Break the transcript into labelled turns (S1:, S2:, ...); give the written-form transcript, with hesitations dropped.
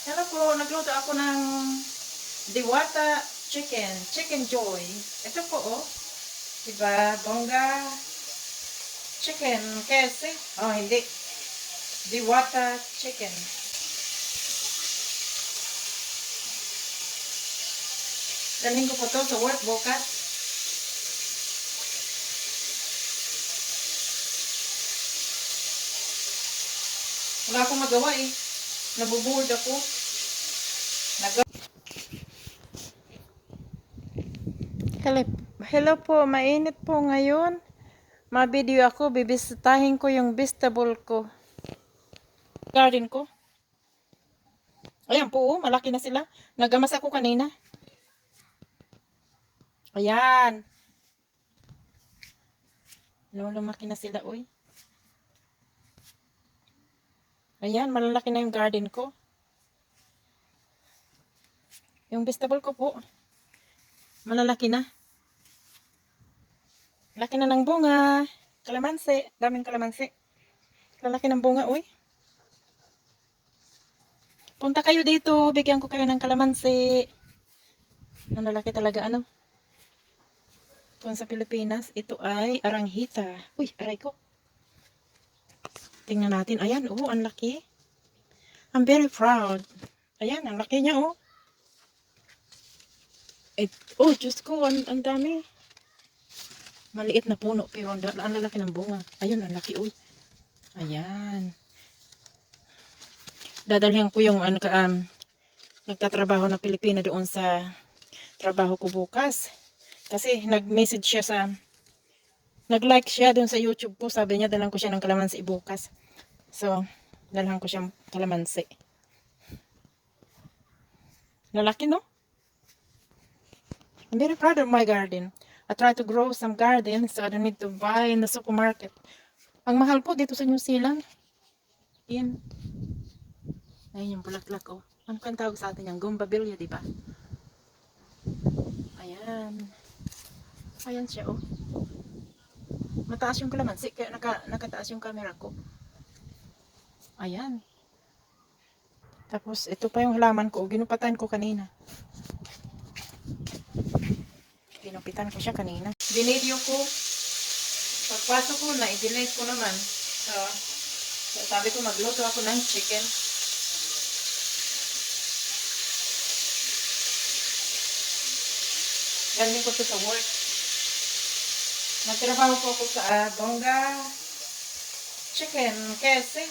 S1: Hello po, nagluto ako ng Diwata chicken, chicken joy. Ito po oh, diba, bongga chicken, kese. Oh, hindi. Diwata chicken. Dalhin ko po to sa work bukas. Wala akong magawa eh. Nabuboard ako. Hello po, mainit po ngayon. Ma-video ako, bibisitahin ko yung vegetable ko. Garden ko. Ayan po, oh, malaki na sila. Nagamas ako kanina. Ayan. Lumaki na sila, uy. Ayan, malalaki na yung garden ko. Yung vegetable ko po, malalaki na. Laki na ng bunga. Kalamansi. Daming kalamansi. Lalaki ng bunga, uy. Punta kayo dito. Bigyan ko kayo ng kalamansi. Ang lalaki talaga, ano. Kung sa Pilipinas, ito ay aranghita. Uy, aray ko. Tingnan natin. Ayan, oh, ang laki. I'm very proud. Ayan, ang laki niya, oh. Oh, Diyos ko, ang dami. Maliit na puno, pero ang lalaki ng bunga. Ayun, ang laki, uy. Ayan. Dadalhin ko yung nagtatrabaho na Pilipina doon sa trabaho ko bukas. Kasi nag-message siya nag-like siya doon sa YouTube ko. Sabi niya, dalang ko siya ng kalamansi bukas. So, dalhan ko siyang kalamansi. Lalaki, no? I'm very proud of my garden. I try to grow some garden so I don't need to buy in the supermarket. Ang mahal po dito sa New Zealand. Yan. Ayun yung bulaklak, oh. Ano kang tawag sa atin yung gumbabilya, di ba? Ayan. Ayan siya, oh. Mataas yung kalamansi, kaya nakataas yung camera ko. Ayan. Tapos, ito pa yung halaman ko. Ginupatan ko kanina. Ginupitan ko siya kanina. Dinidyo ko. Pagpasok ko na, i-delete ko naman. So, sabi ko magluto ako ng chicken. Galing ko to sa work. Nagtrabaho po ako sa bongga chicken kese.